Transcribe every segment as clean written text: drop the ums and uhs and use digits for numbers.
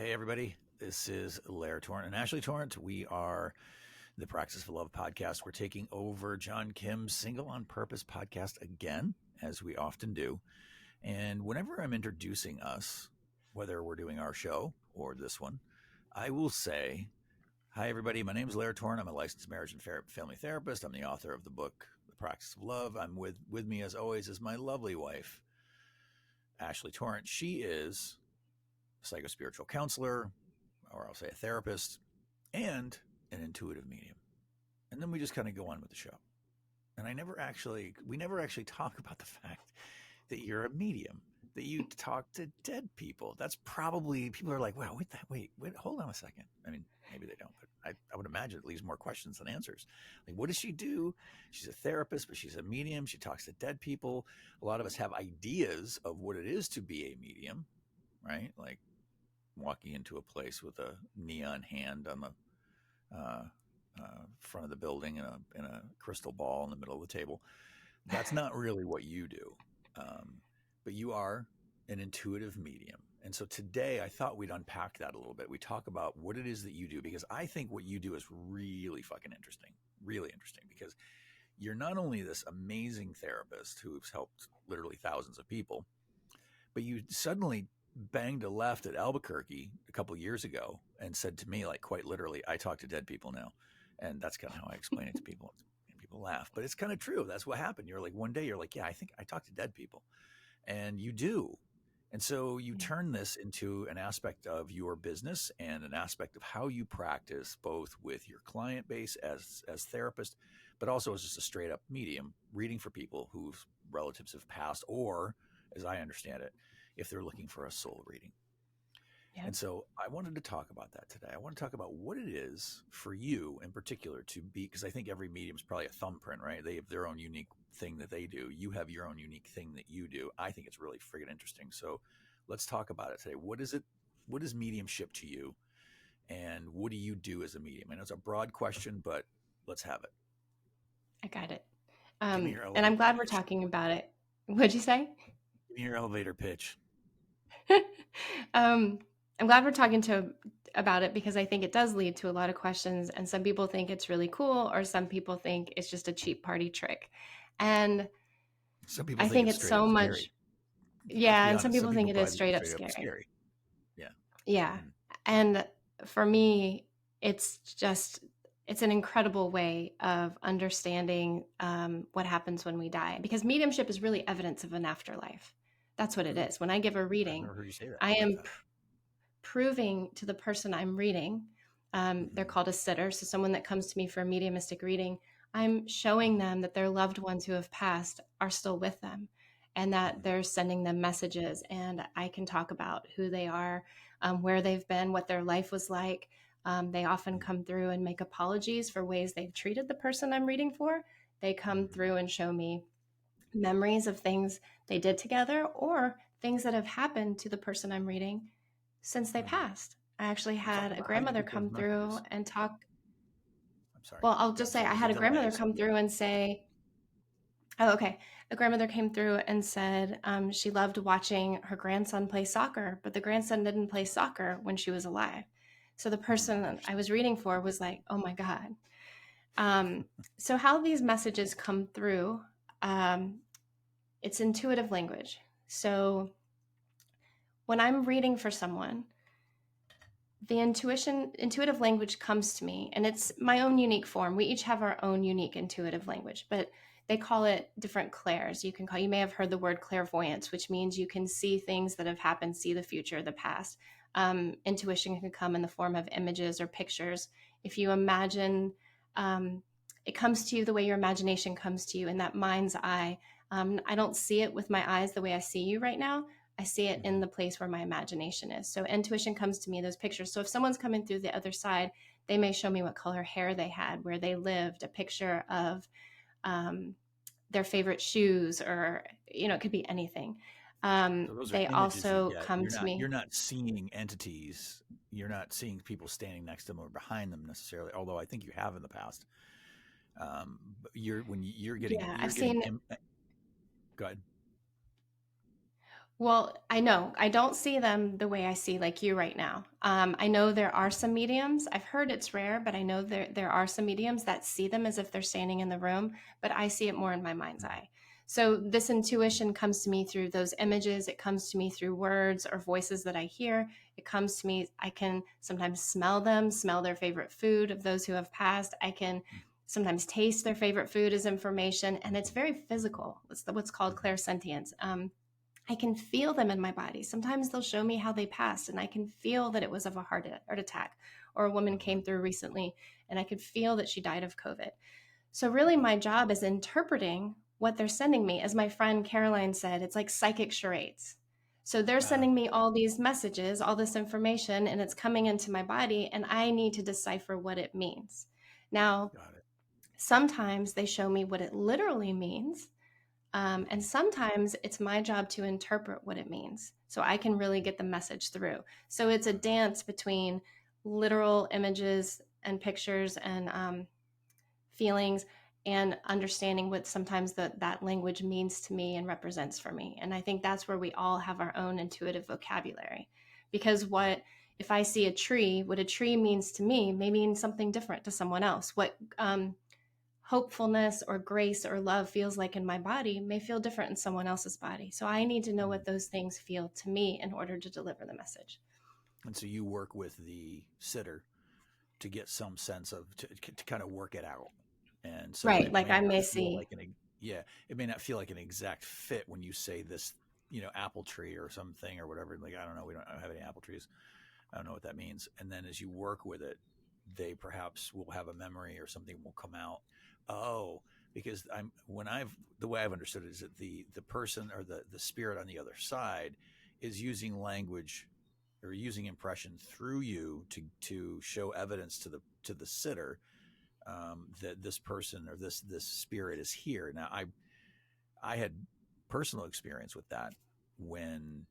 Hey, everybody. This is Lair, Torrent, and Ashely Torrent. We are the Practice of Love podcast. We're taking over John Kim's Single on Purpose podcast again, as we often do. And whenever I'm introducing us, whether we're doing our show or this one, I will say, hi, everybody. My name is Lair Torrent. I'm a licensed marriage and family therapist. I'm the author of the book, The Practice of Love. I'm with me, as always, is my lovely wife, Ashely Torrent. She is a psychospiritual counselor, or I'll say a therapist, and an intuitive medium. And then we just kind of go on with the show. And we never actually talk about the fact that you're a medium, that you talk to dead people. That's probably, people are like, wow, wait, hold on a second. I mean, maybe they don't, but I would imagine it leaves more questions than answers. Like, what does she do? She's a therapist, but she's a medium. She talks to dead people. A lot of us have ideas of what it is to be a medium, right? Like walking into a place with a neon hand on the front of the building in a crystal ball in the middle of the table. That's not really what you do, but you are an intuitive medium. And so today I thought we'd unpack that a little bit. We talk about what it is that you do, because I think what you do is really fucking interesting, because you're not only this amazing therapist who's helped literally thousands of people, but you suddenly banged a left at Albuquerque a couple of years ago and said to me, like, quite literally, I talk to dead people now. And that's kind of how I explain it to people. And people laugh, but it's kind of true. That's what happened. You're like, one day you're like, yeah, I think I talk to dead people. And you do. And so you turn this into an aspect of your business and an aspect of how you practice, both with your client base as therapist, but also as just a straight up medium, reading for people whose relatives have passed, or, as I understand it, if they're looking for a soul reading. Yeah. And so I wanted to talk about that today. I want to talk about what it is for you in particular to be, because I think every medium is probably a thumbprint, right? They have their own unique thing that they do. You have your own unique thing that you do. I think it's really friggin' interesting. So let's talk about it today. What is it? What is mediumship to you? And what do you do as a medium? I know it's a broad question, but let's have it. I got it. And I'm glad we're talking about it. What'd you say? Give me your elevator pitch. I'm glad we're talking about it, because I think it does lead to a lot of questions, and some people think it's really cool, or some people think it's just a cheap party trick. And some people I think it's so much scary. Yeah, and some people think it is straight up scary. Yeah. Yeah. Mm-hmm. And for me, it's an incredible way of understanding what happens when we die, because mediumship is really evidence of an afterlife. That's what it is. When I give a reading, I am proving to the person I'm reading, they're called a sitter, so someone that comes to me for a mediumistic reading, I'm showing them that their loved ones who have passed are still with them, and that they're sending them messages, and I can talk about who they are, where they've been, what their life was like. They often come through and make apologies for ways they've treated the person I'm reading for. They come through and show me memories of things they did together, or things that have happened to the person I'm reading since they passed. I actually had a grandmother come through and talk. I'm sorry. Well, I'll just say I had a grandmother come through and say, oh, okay. A grandmother came through and said she loved watching her grandson play soccer, but the grandson didn't play soccer when she was alive. So the person I was reading for was like, oh my God. So how these messages come through, it's intuitive language. So when I'm reading for someone, the intuitive language comes to me, and it's my own unique form. We each have our own unique intuitive language, but they call it different clairs. You may have heard the word clairvoyance, which means you can see things that have happened, see the future, the past. Intuition can come in the form of images or pictures. If you imagine, it comes to you the way your imagination comes to you, in that mind's eye. I don't see it with my eyes the way I see you right now. I see it in the place where my imagination is. So intuition comes to me, those pictures. So if someone's coming through the other side, they may show me what color hair they had, where they lived, a picture of their favorite shoes, or, it could be anything. So they also come to me. You're not seeing entities. You're not seeing people standing next to them or behind them necessarily, although I think you have in the past. But I've seen. Go ahead. Well, I know I don't see them the way I see like you right now. I know there are some mediums. I've heard it's rare, but I know there are some mediums that see them as if they're standing in the room, but I see it more in my mind's eye. So this intuition comes to me through those images. It comes to me through words or voices that I hear. It comes to me. I can sometimes smell them, smell their favorite food of those who have passed. I can sometimes taste their favorite food as information, and it's very physical. It's what's called clairsentience. I can feel them in my body. Sometimes they'll show me how they passed, and I can feel that it was of a heart attack. Or a woman came through recently, and I could feel that she died of COVID. So, really, my job is interpreting what they're sending me. As my friend Caroline said, it's like psychic charades. So, they're Ah, sending me all these messages, all this information, and it's coming into my body, and I need to decipher what it means. Now, got it. sometimes they show me what it literally means, and sometimes it's my job to interpret what it means so I can really get the message through. So it's a dance between literal images and pictures and feelings and understanding what sometimes that language means to me and represents for me. And I think that's where we all have our own intuitive vocabulary. Because what if I see a tree, what a tree means to me may mean something different to someone else. What hopefulness or grace or love feels like in my body may feel different in someone else's body. So I need to know Mm. what those things feel to me in order to deliver the message. And so you work with the sitter to get some sense of to kind of work it out. And so Right. it Like may I not may feel see. like yeah, it may not feel like an exact fit when you say this, apple tree or something or whatever. Like, I don't know, we don't have any apple trees. I don't know what that means. And then as you work with it, they perhaps will have a memory or something will come out. Oh, because the way I've understood it is that the person or the spirit on the other side is using language or using impression through you to show evidence to the sitter, that this person or this spirit is here. Now, I had personal experience with that when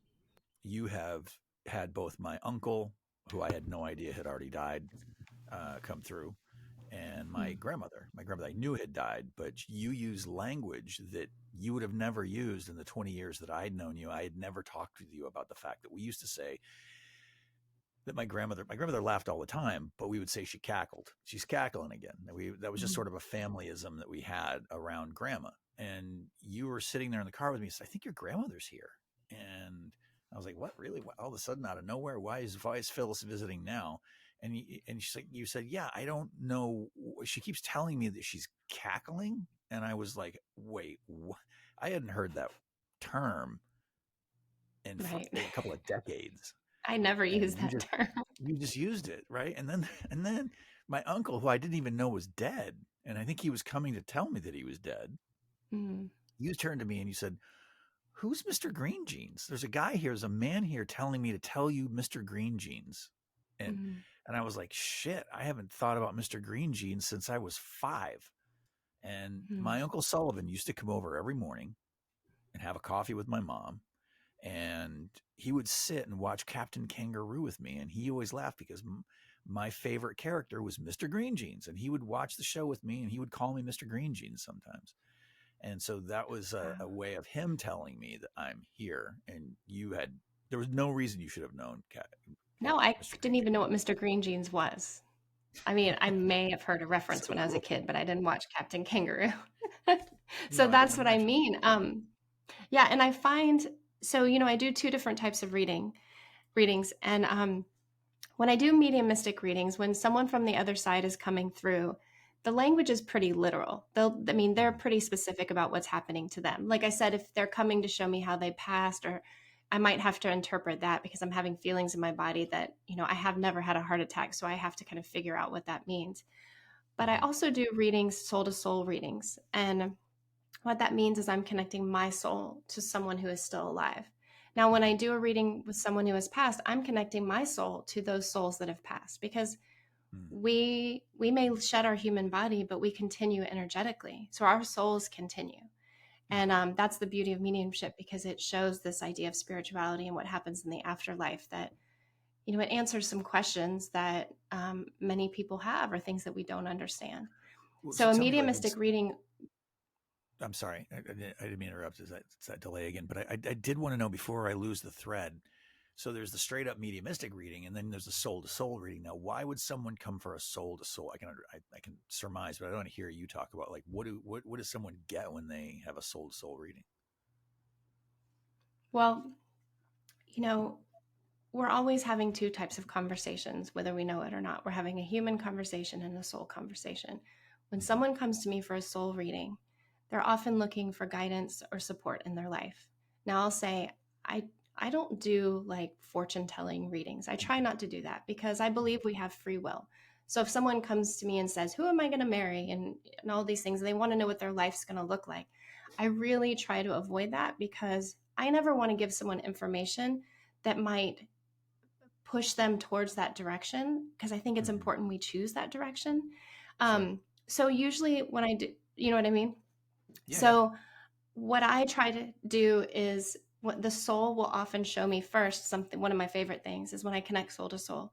you have had both my uncle, who I had no idea had already died, come through, and my Mm, grandmother. My grandmother I knew had died, but you use language that you would have never used in the 20 years that I had known you. I had never talked with you about the fact that we used to say that my grandmother laughed all the time, but we would say she cackled. She's cackling again. That was just mm, sort of a familyism that we had around grandma. And you were sitting there in the car with me. So I think your grandmother's here. And I was like, what, really? All of a sudden, out of nowhere, why is Phyllis visiting now? And she's like, you said, yeah, I don't know. She keeps telling me that she's cackling. And I was like, wait, what? I hadn't heard that term in for right. a couple of decades. I never use And that term. you just used it, right? And then my uncle, who I didn't even know was dead, and I think he was coming to tell me that he was dead, Mm, you turned to me and you said, who's Mr. Green Jeans? There's a guy here, there's a man here telling me to tell you Mr. Green Jeans. and mm, and I was like, shit, I haven't thought about Mr. Green Jeans since I was 5. And mm, my uncle Sullivan used to come over every morning and have a coffee with my mom, and he would sit and watch Captain Kangaroo with me, and he always laughed because my favorite character was Mr. Green Jeans, and he would watch the show with me, and he would call me Mr. Green Jeans sometimes. And so that was a wow. way of him telling me that I'm here, and there was no reason you should have known No, I Mr. didn't Green even know Jeans. what Mr. Green Jeans was. I mean, I may have heard a reference So when I was a cool. kid, but I didn't watch Captain Kangaroo. So I that's wouldn't what I imagine. mean. Yeah, and I find so I do two different types of readings, and when I do mediumistic readings, when someone from the other side is coming through, the language is pretty literal. They're Mhm. pretty specific about what's happening to them. Like I said, if they're coming to show me how they passed, or I might have to interpret that because I'm having feelings in my body that, I have never had a heart attack. So I have to kind of figure out what that means. But I Mhm. also do readings, soul to soul readings. And what that means is I'm connecting my soul to someone who is still alive. Now, when I Mhm. do a reading with someone who has passed, I'm connecting my soul to those souls that have passed because Mhm. we may shed our human body, but we continue energetically. So our souls continue. And Mhm. that's the beauty of mediumship because it shows this idea of spirituality and what happens in the afterlife that, it answers some questions that many people have or things that we don't understand. Well, So so a tell me, like, mediumistic reading, I'm sorry, I didn't mean to interrupt. It's that delay again, but I did want to know before I lose the thread. So there's the straight up mediumistic reading, and then there's the soul to soul reading. Now, why would someone come for a soul to soul? I can surmise, but I don't want to hear you talk about like what does someone get when they have a soul to soul reading? Well, you know, we're always having two types of conversations, whether we know it or not. We're having a human conversation and a soul conversation. When Mm-hmm. someone comes to me for a soul reading, they're often looking for guidance or support in their life. Now, I'll say, I I don't do like fortune telling readings. I try Mm-hmm. not to do that because I believe we have free will. So if someone comes to me and says, "Who am I going to marry?" and all these things, they want to know what their life's going to look like. I really try to avoid that because I never want to give someone information that might push them towards that direction because I think it's Mm-hmm. important we choose that direction. Sure. So usually when I do, you know what I mean? Yeah. Yeah. So what I try to do is what the soul will often show me first. Something, one of my favorite things is when I connect soul to soul,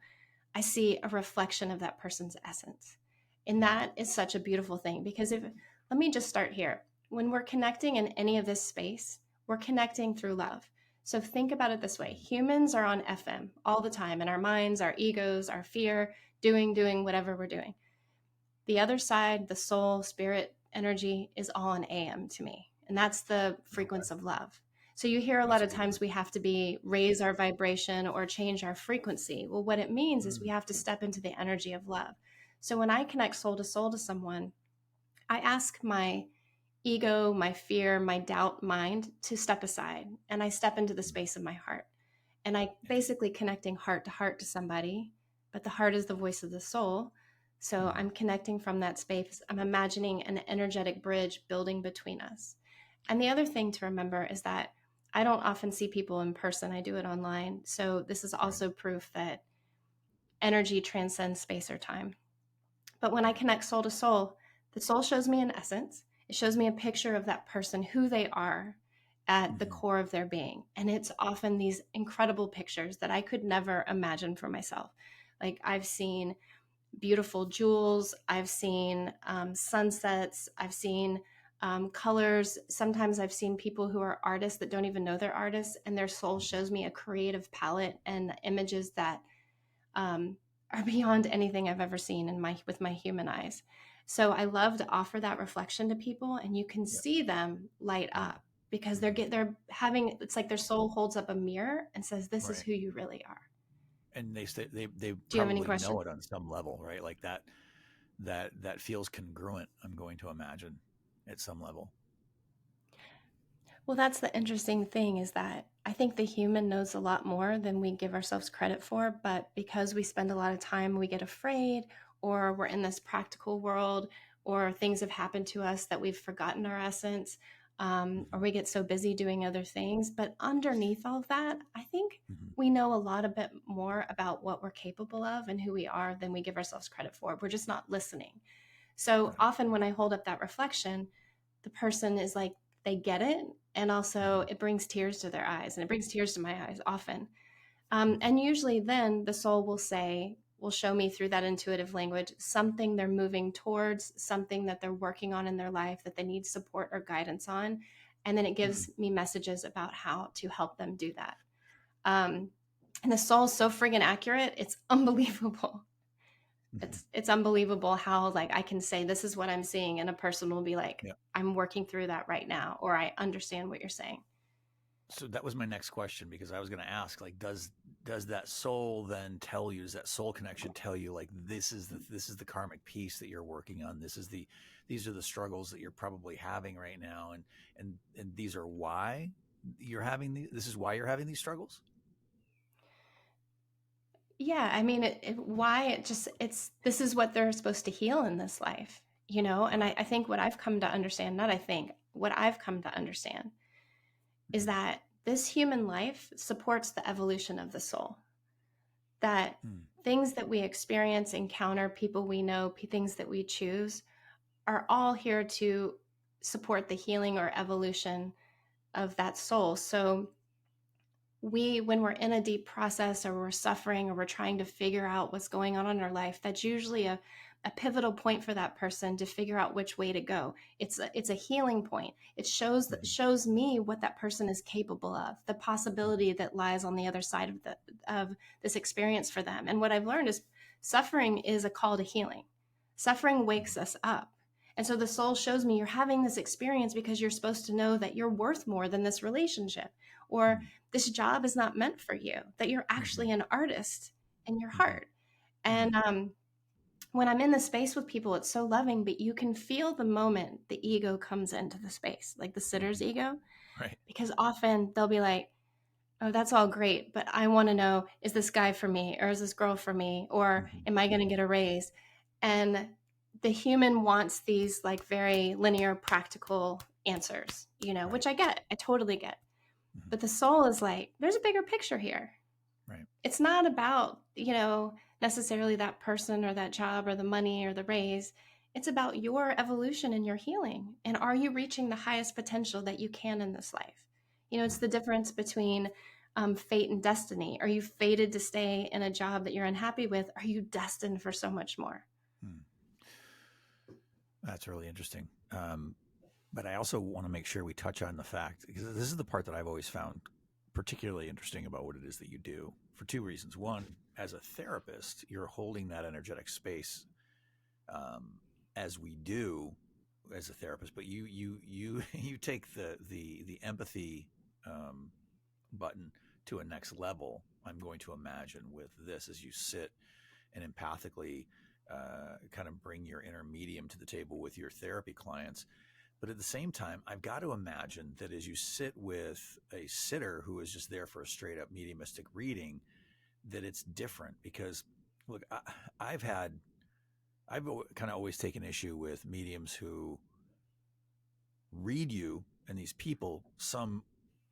I see a reflection of that person's essence. And Mm-hmm. that is such a beautiful thing because let me just start here. When we're connecting in any of this space, we're connecting through love. So think about it this way: humans are on FM all the time in our minds, our egos, our fear, doing whatever we're doing. The other side, the soul, spirit, energy, is all an AM to me. And that's the Okay, frequency of love. So you hear a lot that's a of good one. times we have to be raise our vibration or change our frequency. Well, what it means is we Mm. have to step into the energy of love. So when I connect soul to soul to someone, I ask my ego, my fear, my doubt mind to step aside and I step into the Mm. space of my heart. And I Yeah. basically connecting heart to somebody, but the heart is the voice of the soul. So Mm-hmm. I'm connecting from that space. I'm imagining an energetic bridge building between us. And the other thing to remember is that I don't often see people in person. I do it online. So this is Right. also proof that energy transcends space or time. But when I Right. connect soul to soul, the soul shows me an essence. It shows me a picture of that person, who they are at the Mm-hmm. core of their being. And it's often these incredible pictures that I could never imagine for myself. Like I've seen beautiful jewels, I've seen sunsets, I've seen colors. Sometimes I've seen people who are artists that don't even know they're artists, and their soul Mm-hmm. shows me a creative palette and images that um, are beyond anything I've ever seen in my with my human eyes. So I love to offer that reflection to people, and you can Yeah. see them light Yeah. up because Mm-hmm. they're having, it's like their soul holds up a mirror and says, "This is Right. who you really are." And they Do you have any probably know questions? it on some level, right? Like that feels congruent. I'm going to imagine at some level. Well, that's the interesting thing is that I think the human knows a lot more than we give ourselves credit for. But because we spend a lot of time, we get afraid, or we're in this practical world, or things have happened to us that we've forgotten our essence, or Mm-hmm. we get so busy doing other things. But underneath all of that, I think Mm-hmm. we know a lot a bit more about what we're capable of and who we are than we give ourselves credit for. We're just not listening. So Right. often when I hold up that reflection, the person is like, they get it. And also, Mm-hmm. it brings tears to their eyes, and it brings tears to my eyes often. Mm-hmm. And usually, then the soul will show me through that intuitive language something they're moving towards, something that they're working on in their life that they need support or guidance on. And then it Mm-hmm. gives me messages about how to help them do that. Um, and the soul is so friggin' accurate, it's unbelievable. Mm-hmm. It's unbelievable how like I can say this is what I'm seeing and a person will be like, Yeah. I'm working through that right now, or I understand what you're saying. So that was my next question because I was going to ask, like, does that soul then tell you? Does that soul connection tell you, like, this is the karmic piece that you're working on? These are the struggles that you're probably having right now, and these are why you're having this is why you're having these struggles. Yeah, I mean, why it just it's this is what they're supposed to heal in this life, you know. And Right. I think what I've come to understand, not I think what I've come to understand is Mm-hmm. that this human life supports the evolution of the soul. That Mm. things that we experience, encounter, people we know, things that we choose are all here to support the healing or evolution of that soul. So when we're in a deep process or we're suffering or we're trying to figure out what's going on in our life, that's usually a a pivotal point for that person to figure out which way to go. It's a healing point. It shows me what that person is capable of, the possibility that lies on the other side of this experience for them. And what I've learned is suffering is a call to healing. Suffering wakes us up. And so the soul shows me you're having this experience because you're supposed to know that you're worth more than this relationship, or this job is not meant for you, that you're actually an artist in your heart. And when I'm in the space with people, it's so loving, but you can feel the moment the ego comes into the space, like the sitter's ego, Right. because often they'll be like, oh, that's all great, but I want to know, is this guy for me, or is this girl for me, or am I going to get a raise? And the human wants these like very linear, practical answers, Right. which I get, I totally get. But the soul is like, there's a bigger picture here. Right. It's not about, necessarily that person or that job or the money or the raise. It's about your evolution and your healing. And are you reaching the highest potential that you can in this life? It's the difference between fate and destiny. Are you fated to stay in a job that you're unhappy with? Are you destined for so much more? That's really interesting. But I also want to make sure we touch on the fact, because this is the part that I've always found particularly interesting about what it is that you do, for two reasons. One, as a therapist, you're holding that energetic space, as we do as a therapist, but you take the empathy button to a next level. I'm going to imagine with this, as you sit and empathically kind of bring your inner medium to the table with your therapy clients. But at the same time, I've got to imagine that as you sit with a sitter who is just there for a straight up mediumistic reading, that it's different. Because look, I've kind of always taken issue with mediums who read you, and these people, some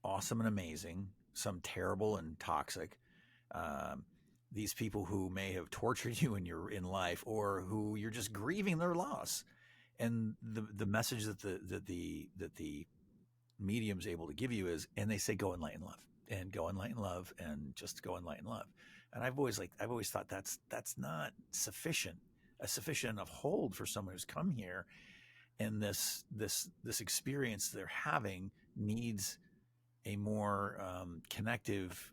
awesome and amazing, some terrible and toxic. These people who may have tortured you in life, or who you're just grieving their loss. And the message that the medium's able to give you is, and they say, go in light and love, and go in light and love, and just go in light and love. And I've always thought that's not sufficient, a sufficient enough hold for someone who's come here, and this experience they're having needs a more connective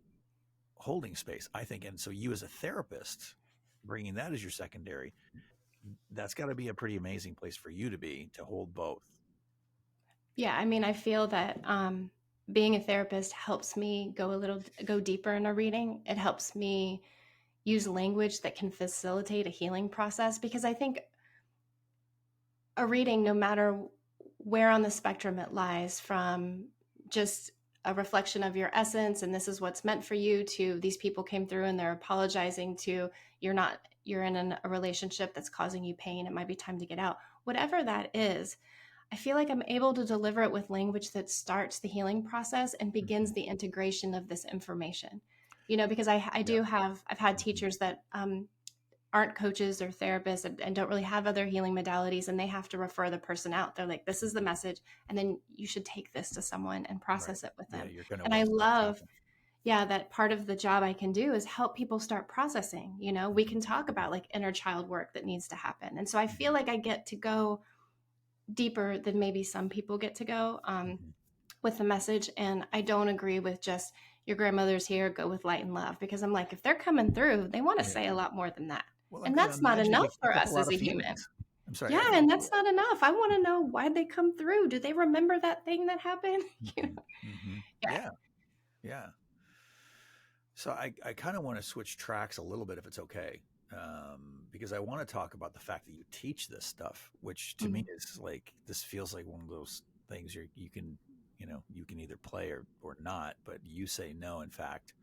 holding space, I think. And so you, as a therapist, bringing that as your secondary, that's got to be a pretty amazing place for you to be, to hold both. Yeah, I mean, I feel that being a therapist helps me go deeper in a reading. It helps me use language that can facilitate a healing process, because I think a reading, no matter where on the spectrum it lies, from just a reflection of your essence and this is what's meant for you, to these people came through and they're apologizing, to you're in a relationship that's causing you pain, it might be time to get out, whatever that is, I feel like I'm able to deliver it with language that starts the healing process and begins the integration of this information. Because I've had teachers that aren't coaches or therapists and don't really have other healing modalities, and they have to refer the person out. They're like, this is the message, and then you should take this to someone and process it with them. And I love, that part of the job I can do is help people start processing. We can talk about like inner child work that needs to happen. And so I feel like I get to go deeper than maybe some people get to go with the message. And I don't agree with just, your grandmother's here, go with light and love, because I'm like, if they're coming through, they want to say a lot more than that. Well, And that's not enough for us as a human. I'm sorry. Yeah, and that's not enough. I want to know why they come through. Do they remember that thing that happened? Yeah. So I kind of want to switch tracks a little bit, if it's okay, because I want to talk about the fact that you teach this stuff, which to me is like, this feels like one of those things you can either play or not, but you say no. In fact,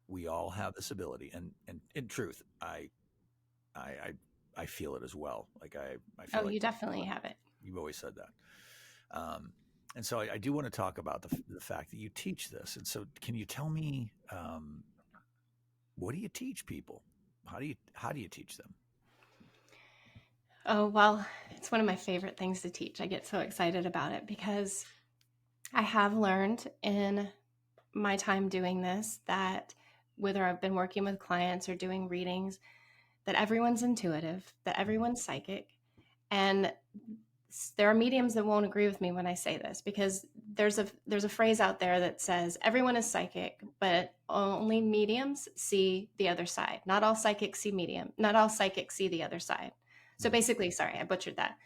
we all have this ability, and in truth, I feel it as well. Like I feel like you definitely have it. You've always said that. And so I do want to talk about the fact that you teach this. And so can you tell me, what do you teach people? How do you teach them? Oh, well, it's one of my favorite things to teach. I get so excited about it because I have learned in my time doing this that, whether I've been working with clients or doing readings, that everyone's intuitive, that everyone's psychic, and there are mediums that won't agree with me when I say this, because there's a phrase out there that says everyone is psychic, but only mediums see the other side. Not all psychics see medium. Not all psychics see the other side. So basically, sorry, I butchered that.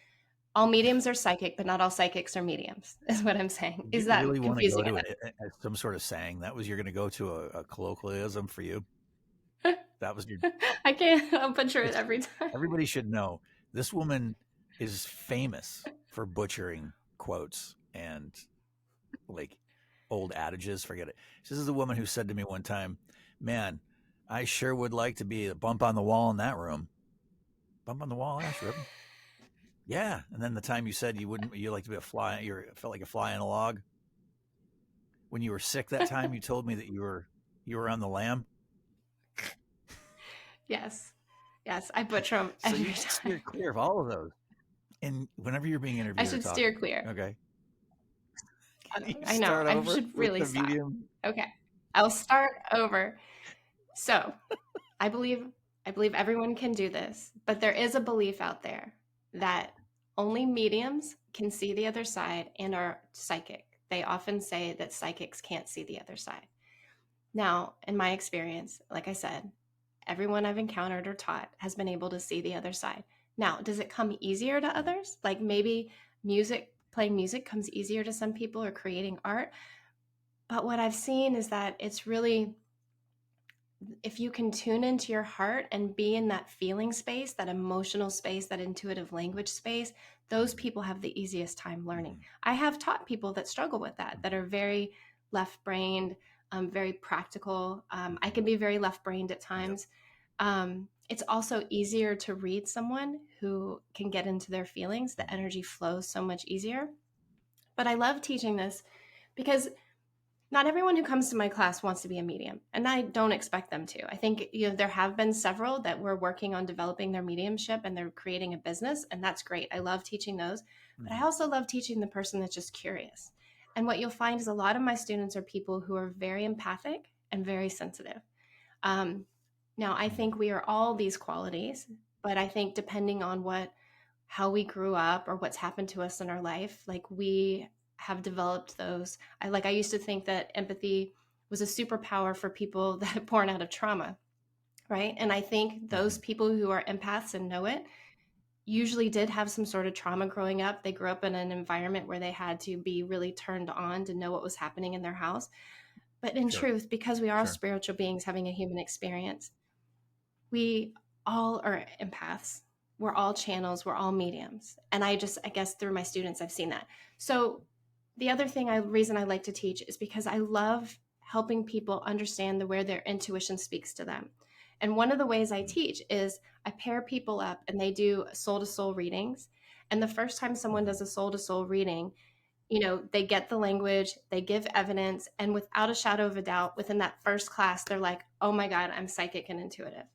All mediums are psychic, but not all psychics are mediums, is what I'm saying. Do Is you really that want to go confusing to enough? some sort of saying? That was you're going to go to a colloquialism for you. That was your. I can't. I'll butcher it It's every time. everybody should know this woman is famous for butchering quotes and like old adages. Forget it. This is a woman who said to me one time, "Man, I sure would like to be a bump on the wall in that room." Bump on the wall, Ash Ribbon. Yeah, and then the time you said you wouldn't, you like to be a fly, you felt like a fly in a log. When you were sick that time, you told me that you were on the lam. Yes. Yes. I butcher them So every you should steer time. clear of all of those. And whenever you're being I interviewed or should steer talking, clear. okay, can you I know. start I over should with really the stop. medium? Okay. I'll start over. So I believe everyone can do this, but there is a belief out there that only mediums can see the other side and are psychic. They often say that psychics can't see the other side. Now, in my experience, like I said, everyone I've encountered or taught has been able to see the other side. Now, does it come easier to others? Like maybe playing music comes easier to some people, or creating art. But what I've seen is that it's really, if you can tune into your heart and be in that feeling space, that emotional space, that intuitive language space, those people have the easiest time learning. Mm-hmm. I have taught people that struggle with that are very left brained, very practical. I can be very left brained at Yep. times. It's also easier to read someone who can get into their feelings. The energy flows so much easier. But I love teaching this because not everyone who comes to my class wants to be a medium, and I don't expect them to. I think there have been several that were working on developing their mediumship and they're creating a business, and that's great. I love teaching those, but I also love teaching the person that's just curious. And what you'll find is a lot of my students are people who are very empathic and very sensitive. Um, Now, I think we are all these qualities, but I think depending on how we grew up or what's happened to us in our life, like we have developed those. I used to think that empathy was a superpower for people that are born out of trauma, right? And I think those people who are empaths and know it usually did have some sort of trauma growing up. They grew up in an environment where they had to be really turned on to know what was happening in their house. But in Sure. truth, because we are Sure. spiritual beings having a human experience, we all are empaths. We're all channels, we're all mediums. And I guess through my students, I've seen that. So the other reason I like to teach is because I love helping people understand where their intuition speaks to them. And one of the ways I teach is I pair people up and they do soul to soul readings. And the first time someone does a soul to soul reading, they get the language, they give evidence, and without a shadow of a doubt, within that first class, they're like, oh my God, I'm psychic and intuitive.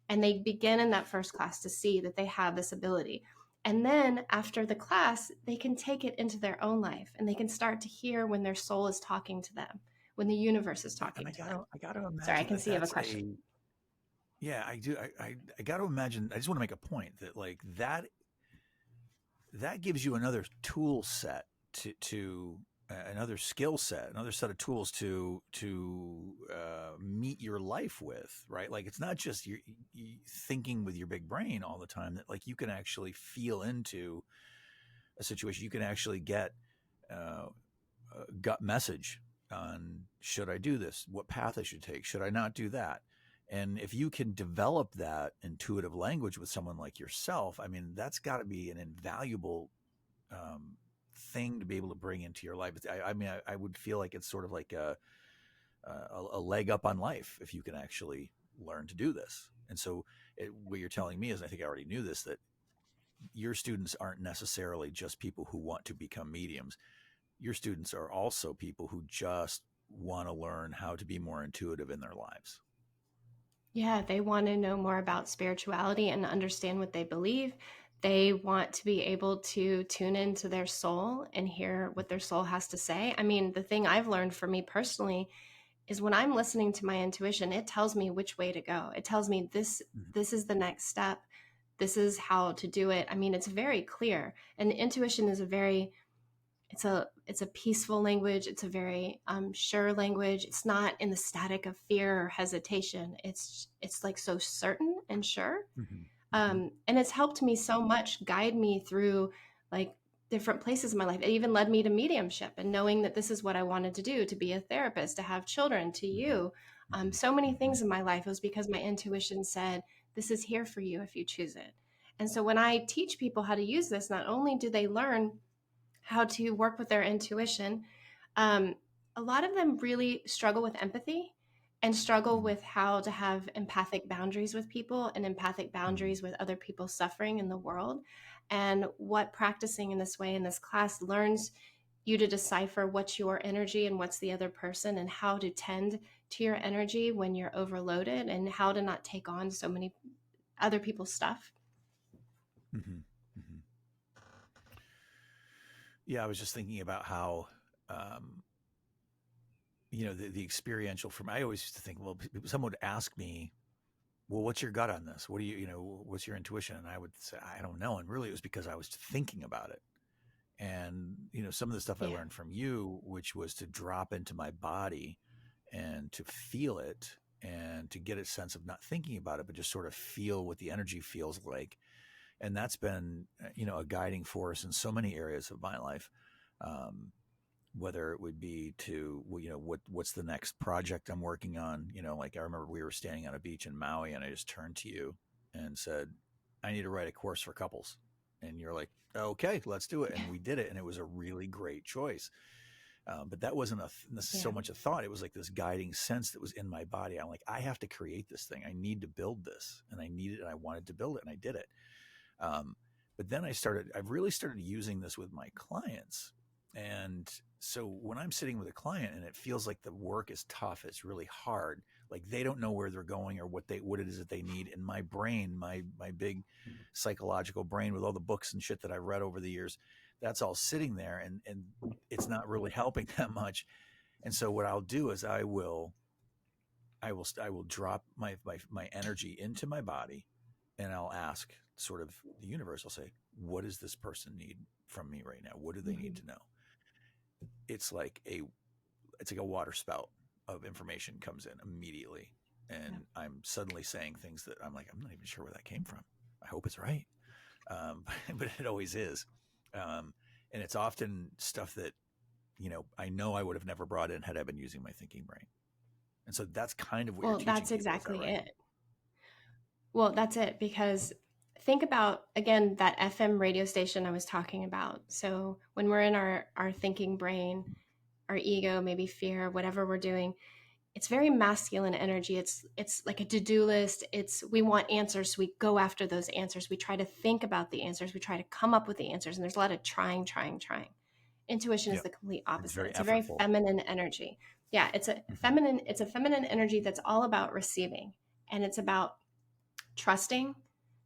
And they begin in that first class to see that they have this ability. And then after the class, they can take it into their own life and they can start to hear when their soul is talking to them, when the universe is talking And to them. I gotta Sorry, I imagine can that see you have a that's question. yeah, I do. I got to imagine. I just want to make a point that like that gives you another tool set to another skill set, another set of tools to meet your life with, right? Like it's not just you thinking with your big brain all the time. That like you can actually feel into a situation. You can actually get a gut message on should I do this, what path I should take, should I not do that. And if you can develop that intuitive language with someone like yourself, I mean, that's got to be an invaluable thing to be able to bring into your life. I mean, I would feel like it's sort of like a leg up on life if you can actually learn to do this. And so, what you're telling me is, I think I already knew this, that your students aren't necessarily just people who want to become mediums. Your students are also people who just want to learn how to be more intuitive in their lives. Yeah, they want to know more about spirituality and understand what they believe. They want to be able to tune into their soul and hear what their soul has to say. I mean, the thing I've learned for me personally is when I'm listening to my intuition, it tells me which way to go. It tells me this is the next step. This is how to do it. I mean, it's very clear. And intuition is it's a peaceful language. It's a very sure language. It's not in the static of fear or hesitation. It's like so certain and sure. And it's helped me so much, guide me through like different places in my life. It even led me to mediumship and knowing that this is what I wanted to do, to be a therapist, to have children, to you. So many things in my life, it was because my intuition said, this is here for you if you choose it. And so when I teach people how to use this, not only do they learn how to work with their intuition, um, a lot of them really struggle with empathy and struggle with how to have empathic boundaries with people and empathic boundaries with other people suffering in the world. And what practicing in this way in this class learns you to decipher what's your energy and what's the other person, and how to tend to your energy when you're overloaded, and how to not take on so many other people's stuff. Yeah, I was just thinking about how, um, the experiential from, I always used to think, well, someone would ask me, well, what's your gut on this? What do what's your intuition? And I would say, I don't know. And really it was because I was thinking about it. And, some of the stuff I Yeah. learned from you, which was to drop into my body and to feel it and to get a sense of not thinking about it, but just sort of feel what the energy feels like. And that's been, a guiding force in so many areas of my life. Whether it would be to, what's the next project I'm working on. Like I remember we were standing on a beach in Maui and I just turned to you and said, I need to write a course for couples. And you're like, okay, let's do it. And we did it. And it was a really great choice. But that wasn't so much a thought. It was like this guiding sense that was in my body. I'm like, I have to create this thing. I need to build this. And I needed it. And I wanted to build it. And I did it. But then I've really started using this with my clients. And so when I'm sitting with a client and it feels like the work is tough, it's really hard, like they don't know where they're going or what it is that they need. In my brain, my big psychological brain with all the books and shit that I've read over the years, that's all sitting there and it's not really helping that much. And so what I'll do is I will drop my energy into my body and I'll ask sort of the universe. I'll say, what does this person need from me right now? What do they need to know? It's like a water spout of information comes in immediately. And I'm suddenly saying things that I'm like, I'm not even sure where that came from. I hope it's right. But it always is. And it's often stuff that, I know I would have never brought in had I been using my thinking brain. And so that's kind of what you're teaching That's people. Is that exactly right? it. Well, that's it, because think about, again, that FM radio station I was talking about. So when we're in our thinking brain, our ego, maybe fear, whatever we're doing, it's very masculine energy. It's like a to-do list. We want answers, so we go after those answers. We try to think about the answers. We try to come up with the answers. And there's a lot of trying. Intuition is Yeah. the complete It's opposite. very It's a very effortful. feminine energy. Yeah, it's a feminine energy that's all about receiving. And it's about trusting, I've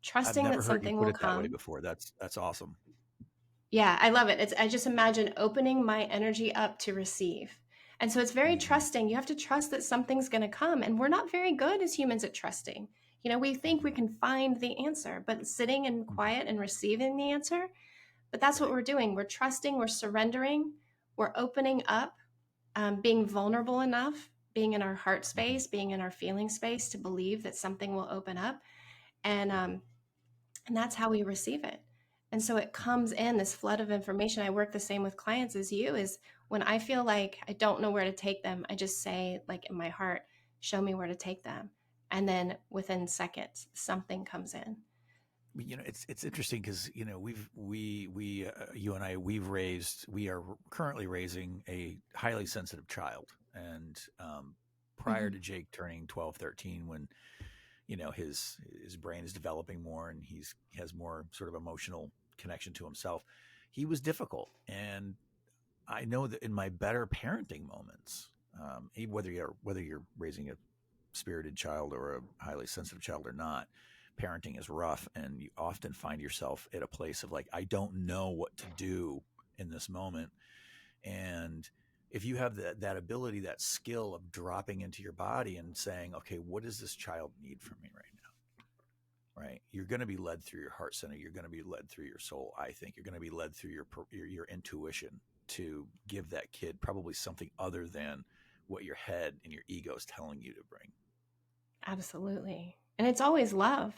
trusting never that heard you something put will it that way come. before. That's awesome. Yeah, I love it. I just imagine opening my energy up to receive. And so it's very trusting. You have to trust that something's going to come. And we're not very good as humans at trusting. We think we can find the answer, but sitting in quiet and receiving the answer, but that's what Right. we're doing. We're trusting, we're surrendering, we're opening up, being vulnerable enough, being in our heart space, being in our feeling space to believe that something will open up. And that's how we receive it. And so it comes in this flood of information. I work the same with clients as you. Is when I feel like I don't know where to take them, I just say, like, in my heart, show me where to take them. And then within seconds something comes in. It's interesting because you and I we are currently raising a highly sensitive child. And prior Mm-hmm. to Jake turning 12, 13, when his brain is developing more and he has more sort of emotional connection to himself, he was difficult. And I know that in my better parenting moments, whether you're raising a spirited child or a highly sensitive child or not, parenting is rough, and you often find yourself at a place of like, I don't know what to do in this moment. And if you have that ability, that skill of dropping into your body and saying, okay, what does this child need from me right now? Right? You're going to be led through your heart center. You're going to be led through your soul. I think you're going to be led through your intuition to give that kid probably something other than what your head and your ego is telling you to bring. Absolutely. And it's always love.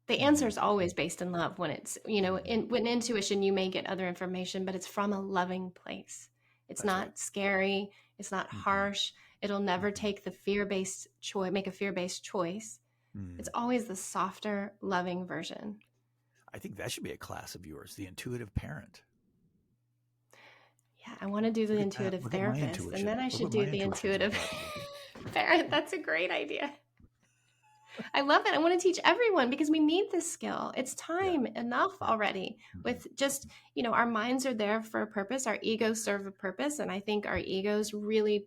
The answer is always based in love when it's, when intuition, you may get other information, but it's from a loving place. It's That's right. not scary. It's not harsh. It'll never take the fear-based choice, make a fear-based choice. It's always the softer, loving version. I think that should be a class of yours, the intuitive parent. Yeah, I want to do the Look at that. intuitive Look at my therapist, and intuition. then I Look should what do my the intuition's intuitive hooked up to. parent. That's a great idea. I love it. I want to teach everyone because we need this skill. It's Yeah. time enough already with just, our minds are there for a purpose. Our egos serve a purpose. And I think our egos really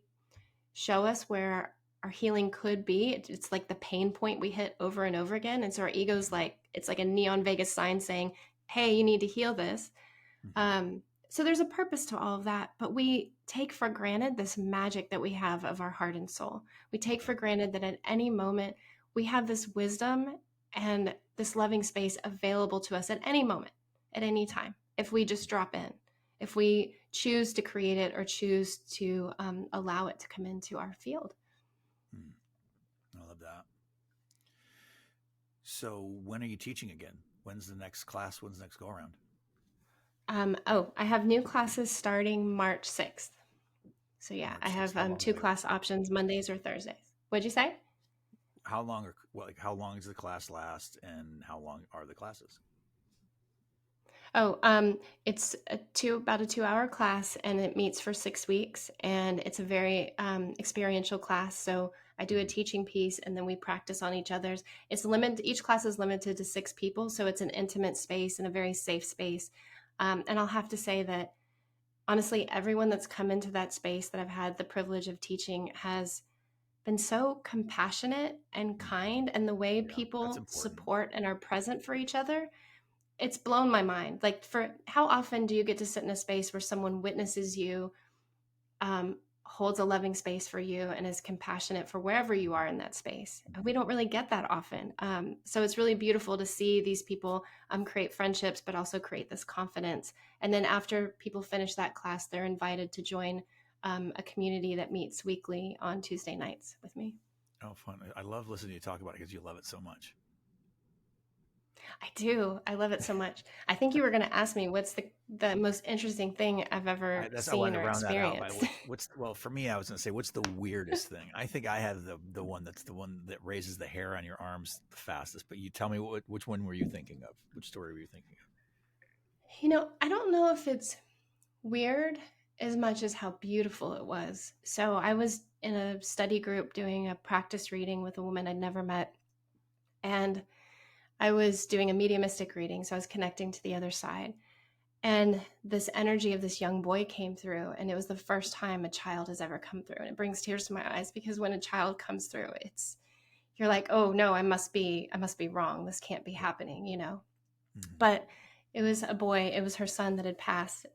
show us where our healing could be. It's like the pain point we hit over and over again. And so our ego's it's like a neon Vegas sign saying, hey, you need to heal this. So there's a purpose to all of that, but we take for granted this magic that we have of our heart and soul. We take for granted that at any moment we have this wisdom and this loving space available to us at any moment, at any time, if we just drop in, if we choose to create it or choose to allow it to come into our field. I love that. So when are you teaching again? When's the next class? When's the next go around? I have new classes starting March 6th. So yeah, March I have 6th. two class options, Mondays or Thursdays. What'd you say? How long how long does the class last, and how long are the classes? It's about a 2-hour class, and it meets for 6 weeks, and it's a very experiential class. So I do a teaching piece, and then we practice on each other's. It's limited. Each class is limited to 6 people, so it's an intimate space and a very safe space. And I'll have to say that honestly, everyone that's come into that space that I've had the privilege of teaching has been so compassionate and kind, and the way people support and are present for each other, it's blown my mind. Like, for how often do you get to sit in a space where someone witnesses you, holds a loving space for you, and is compassionate for wherever you are in that space? And we don't really get that often. So it's really beautiful to see these people create friendships, but also create this confidence. And then after people finish that class, they're invited to join a community that meets weekly on Tuesday nights with me. Oh, fun. I love listening to you talk about it because you love it so much. I do. I love it so much. I think you were going to ask me what's the most interesting thing I've ever seen or experienced. Well, for me, I was going to say, what's the weirdest thing? I think I have the one that raises the hair on your arms the fastest. But you tell me which one were you thinking of? Which story were you thinking of? I don't know if it's weird as much as how beautiful it was. So I was in a study group doing a practice reading with a woman I'd never met, and I was doing a mediumistic reading, so I was connecting to the other side. And this energy of this young boy came through, and it was the first time a child has ever come through. And it brings tears to my eyes because when a child comes through, you're like, oh no, I must be wrong. This can't be happening, But it was a boy. It was her son that had passed.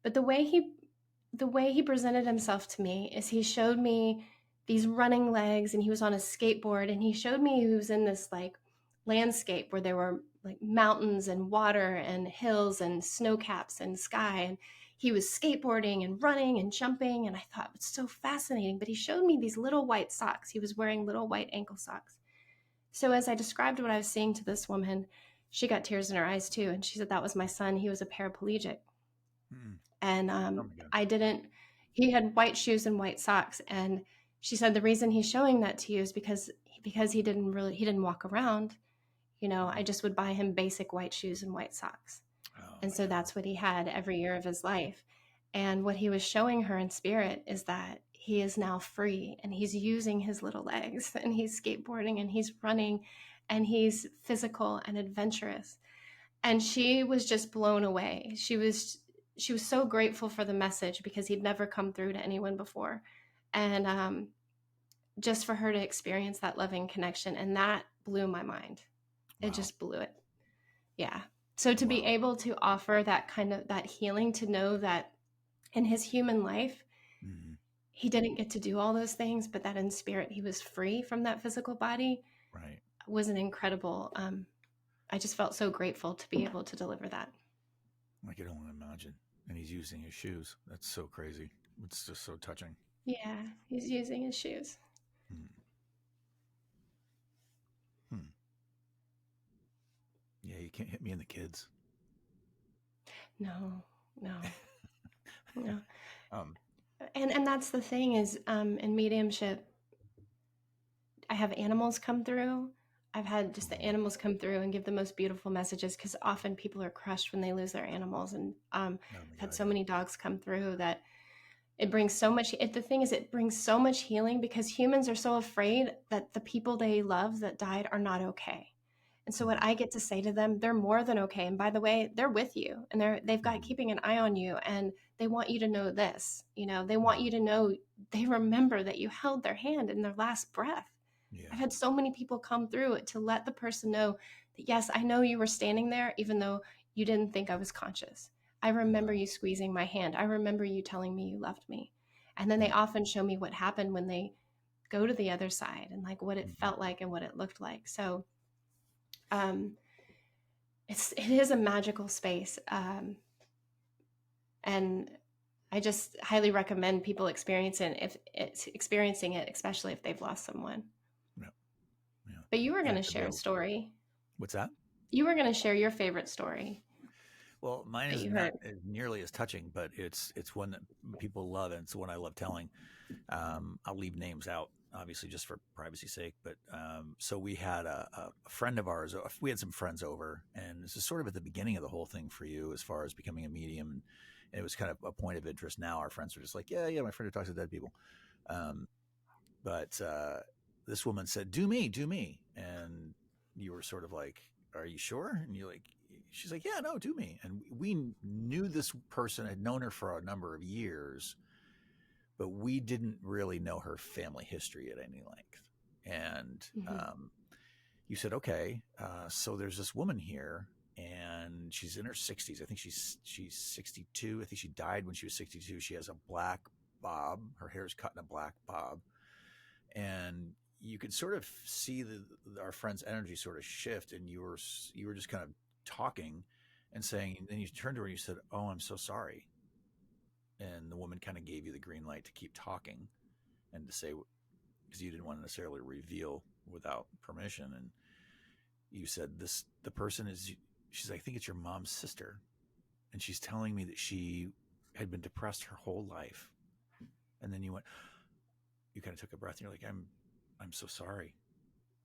But the way he presented himself to me is he showed me these running legs, and he was on a skateboard, and he showed me he was in this landscape where there were mountains and water and hills and snow caps and sky, and he was skateboarding and running and jumping, and I thought, it's so fascinating. But he showed me these little white socks. He was wearing little white ankle socks. So as I described what I was seeing to this woman, she got tears in her eyes too, and she said, that was my son. He was a paraplegic. And he had white shoes and white socks, and she said the reason he's showing that to you is because he didn't walk around. I just would buy him basic white shoes and white socks. And so that's what he had every year of his life. And what he was showing her in spirit is that he is now free, and he's using his little legs, and he's skateboarding, and he's running, and he's physical and adventurous. And she was just blown away. She was so grateful for the message because he'd never come through to anyone before. And just for her to experience that loving connection, and that blew my mind. It just blew it. Yeah. So to be able to offer that kind of that healing, to know that in his human life, he didn't get to do all those things, but that in spirit he was free from that physical body Right. was an incredible. I just felt so grateful to be able to deliver that. I can only imagine. And he's using his shoes. That's so crazy. It's just so touching. Yeah, he's using his shoes. Hmm. Hmm. Yeah, you can't hit me and the kids. No, no, no. um, And that's the thing is, in mediumship, I have animals come through. I've had just the oh, animals come through and give the most beautiful messages because often people are crushed when they lose their animals. And oh my I've had God, so yeah. many dogs come through that it brings so much. The thing is, it brings so much healing because humans are so afraid that the people they love that died are not okay. And so what Mm-hmm. I get to say to them, they're more than okay. And by the way, they're with you and they've got Mm-hmm. keeping an eye on you and they want you to know this, they want Mm-hmm. you to know they remember that you held their hand in their last breath. I've Yeah. had so many people come through to let the person know that, yes, I know you were standing there, even though you didn't think I was conscious. I remember Wow. you squeezing my hand. I remember you telling me you loved me. And then they Mm-hmm. often show me what happened when they go to the other side and like what it Mm-hmm. felt like and what it looked like. So um, it is a magical space. And I just highly recommend people experiencing it, especially if they've lost someone. Yeah. Yeah. But you were going And to to be share a able, story. what's that? You were going to share your favorite story Well, mine that is you not heard. nearly as touching, but it's one that people love, and it's one I love telling. I'll leave names out, obviously, just for privacy's sake. But so we had a friend of ours. We had some friends over, and this is sort of at the beginning of the whole thing for you, as far as becoming a medium, and it was kind of a point of interest. Now our friends are just like, yeah, yeah, my friend who talks to dead people. Um, but this woman said, do me," and you were sort of like, "Are you sure?" And you're like, she's like, "Yeah, no, do me." And we knew this person, had known her for a number of years, but we didn't really know her family history at any length. And Mm-hmm. you said, okay, so there's this woman here, and she's in her 60s. I think she's 62. I think she died when she was 62. She has a black bob. Her hair is cut in a black bob, and you could sort of see our friend's energy sort of shift. And you were just kind of talking and saying, and then you turned to her and you said, "Oh, I'm so sorry." And the woman kind of gave you the green light to keep talking and to say, because you didn't want to necessarily reveal without permission. And you said, the person is, she's like, "I think it's your mom's sister, and she's telling me that she had been depressed her whole life." And then you kind of took a breath and you're like, I'm so sorry."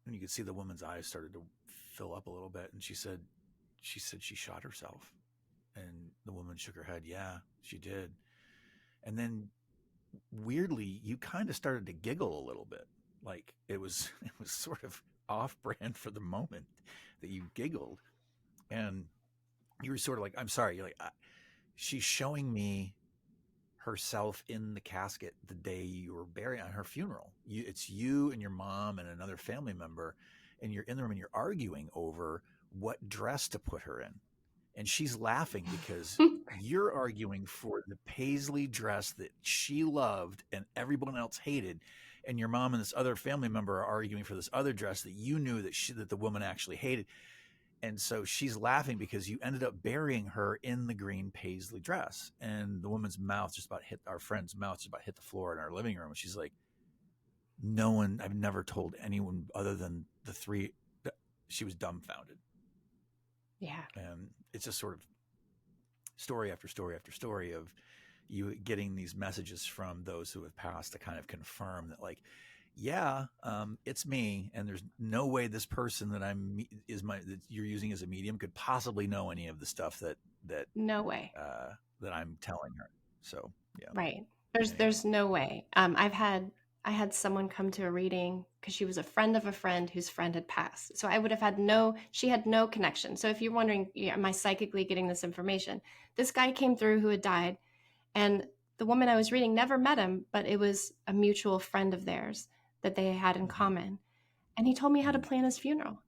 And you could see the woman's eyes started to fill up a little bit. And she said she shot herself. And the woman shook her head. "Yeah, she did." And then weirdly, you kind of started to giggle a little bit. Like it was sort of off brand for the moment that you giggled. And you were sort of like, "I'm sorry." You're like, "She's showing me herself in the casket the day you were buried on her funeral. It's you and your mom and another family member, and you're in the room and you're arguing over what dress to put her in." And she's laughing because you're arguing for the paisley dress that she loved and everyone else hated, and your mom and this other family member are arguing for this other dress that you knew that the woman actually hated. And so she's laughing because you ended up burying her in the green paisley dress. And the woman's mouth just about hit, our friend's mouth just about hit the floor in our living room. And she's like, "No one, I've never told anyone other than the three." She was dumbfounded. Yeah. And it's just sort of story after story after story of you getting these messages from those who have passed to kind of confirm that, like, yeah, it's me, and there's no way this person that you're using as a medium could possibly know any of the stuff that No way. that I'm telling her. So yeah. Right. There's Anyway. no way. I had someone come to a reading because she was a friend of a friend whose friend had passed. So I would have had she had no connection. So if you're wondering, yeah, am I psychically getting this information? This guy came through who had died, and the woman I was reading never met him, but it was a mutual friend of theirs that they had in Mm-hmm. common. And he told me how to Mm-hmm. plan his funeral.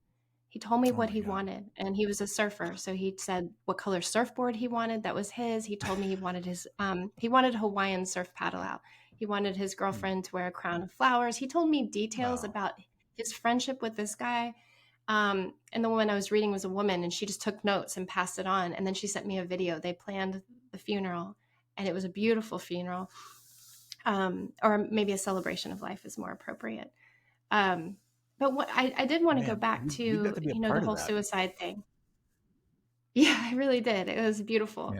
He told me Oh what my he God. wanted, and he was a surfer, so he said what color surfboard he wanted. That was his. He told me he wanted a Hawaiian surf paddle out. He wanted his girlfriend to wear a crown of flowers. He told me details about his friendship with this guy. And the woman I was reading was a woman, and she just took notes and passed it on. And then she sent me a video. They planned the funeral, and it was a beautiful funeral. Or maybe a celebration of life is more appropriate. But what I did want to go back to, you got to be a part the of whole that. suicide thing. Yeah, I really did. It was beautiful.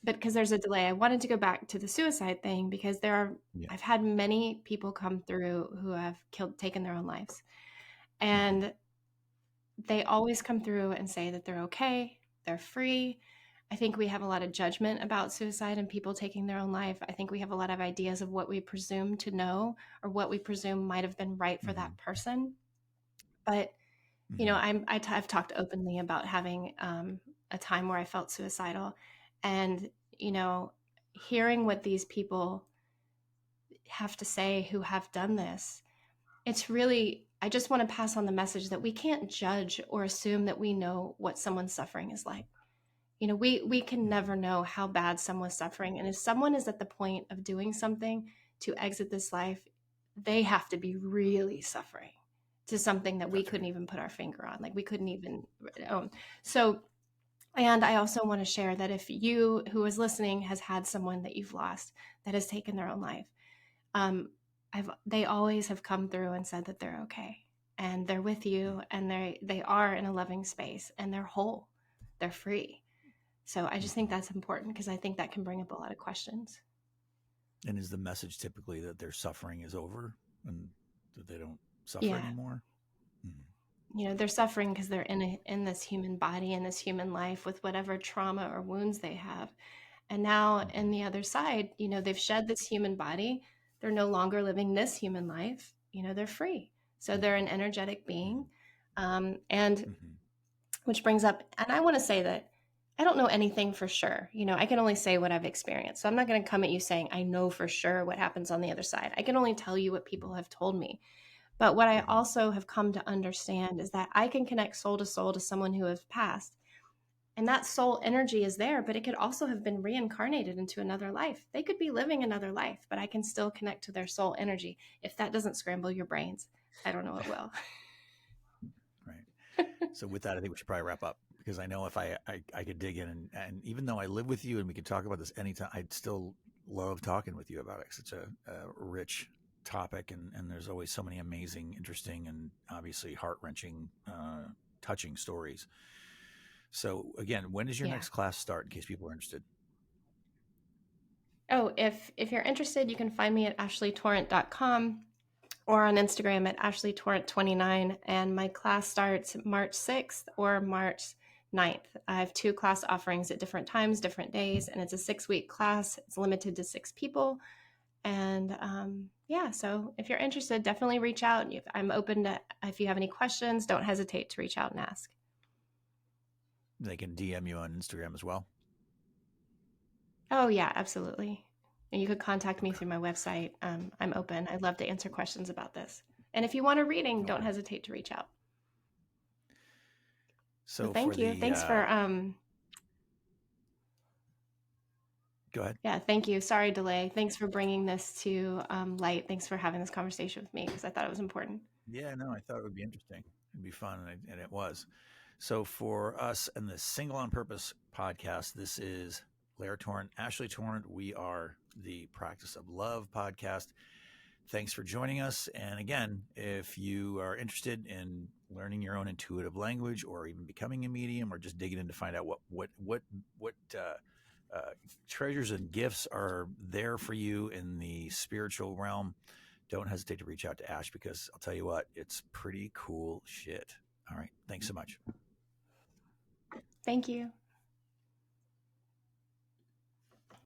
But because there's a delay, I wanted to go back to the suicide thing because I've had many people come through who have taken their own lives. And they always come through and say that they're okay, they're free. I think we have a lot of judgment about suicide and people taking their own life. I think we have a lot of ideas of what we presume to know or what we presume might have been right for that person. But, I've talked openly about having a time where I felt suicidal, and, hearing what these people have to say who have done this, it's really, I just want to pass on the message that we can't judge or assume that we know what someone's suffering is like. We can never know how bad someone's suffering. And if someone is at the point of doing something to exit this life, they have to be really suffering to something that we couldn't even put our finger on. Like we couldn't even own. So, and I also want to share that if you who is listening has had someone that you've lost that has taken their own life, they always have come through and said that they're okay and they're with you and they are in a loving space and they're whole, they're free. So I just think that's important because I think that can bring up a lot of questions. And is the message typically that their suffering is over and that they don't suffer anymore? They're suffering because they're in this human body, in this human life with whatever trauma or wounds they have. And now in the other side, they've shed this human body. They're no longer living this human life. They're free. So they're an energetic being. And which brings up, and I want to say that I don't know anything for sure. I can only say what I've experienced. So I'm not going to come at you saying I know for sure what happens on the other side. I can only tell you what people have told me. But what I also have come to understand is that I can connect soul to someone who has passed. And that soul energy is there, but it could also have been reincarnated into another life. They could be living another life, but I can still connect to their soul energy. If that doesn't scramble your brains, I don't know what will. Right. So with that, I think we should probably wrap up because I know if I could dig in and even though I live with you and we could talk about this anytime, I'd still love talking with you about it. It's such a rich topic and there's always so many amazing, interesting, and obviously heart-wrenching, touching stories. So again, when does your next class start in case people are interested? Oh, if you're interested, you can find me at ashelytorrent.com or on Instagram at ashelytorrent29. And my class starts March 6th or March 9th. I have 2 class offerings at different times, different days, and it's a 6-week class. It's limited to 6 people. And so if you're interested, definitely reach out. I'm open to, if you have any questions, don't hesitate to reach out and ask. They can DM you on Instagram as well? Oh, yeah, absolutely. And you could contact me through my website. I'm open. I'd love to answer questions about this. And if you want a reading, don't hesitate to reach out. So thank you. Thanks for Go ahead. Yeah, thank you. Sorry, delay. Thanks for bringing this to light. Thanks for having this conversation with me because I thought it was important. Yeah, no, I thought it would be interesting. It'd be fun, and it was. So for us and the Single on Purpose podcast, this is Lair Torrent, Ashely Torrent. We are the Practice of Love podcast. Thanks for joining us. And again, if you are interested in learning your own intuitive language or even becoming a medium or just digging in to find out what treasures and gifts are there for you in the spiritual realm, don't hesitate to reach out to Ash because I'll tell you what, it's pretty cool shit. All right. Thanks so much. Thank you.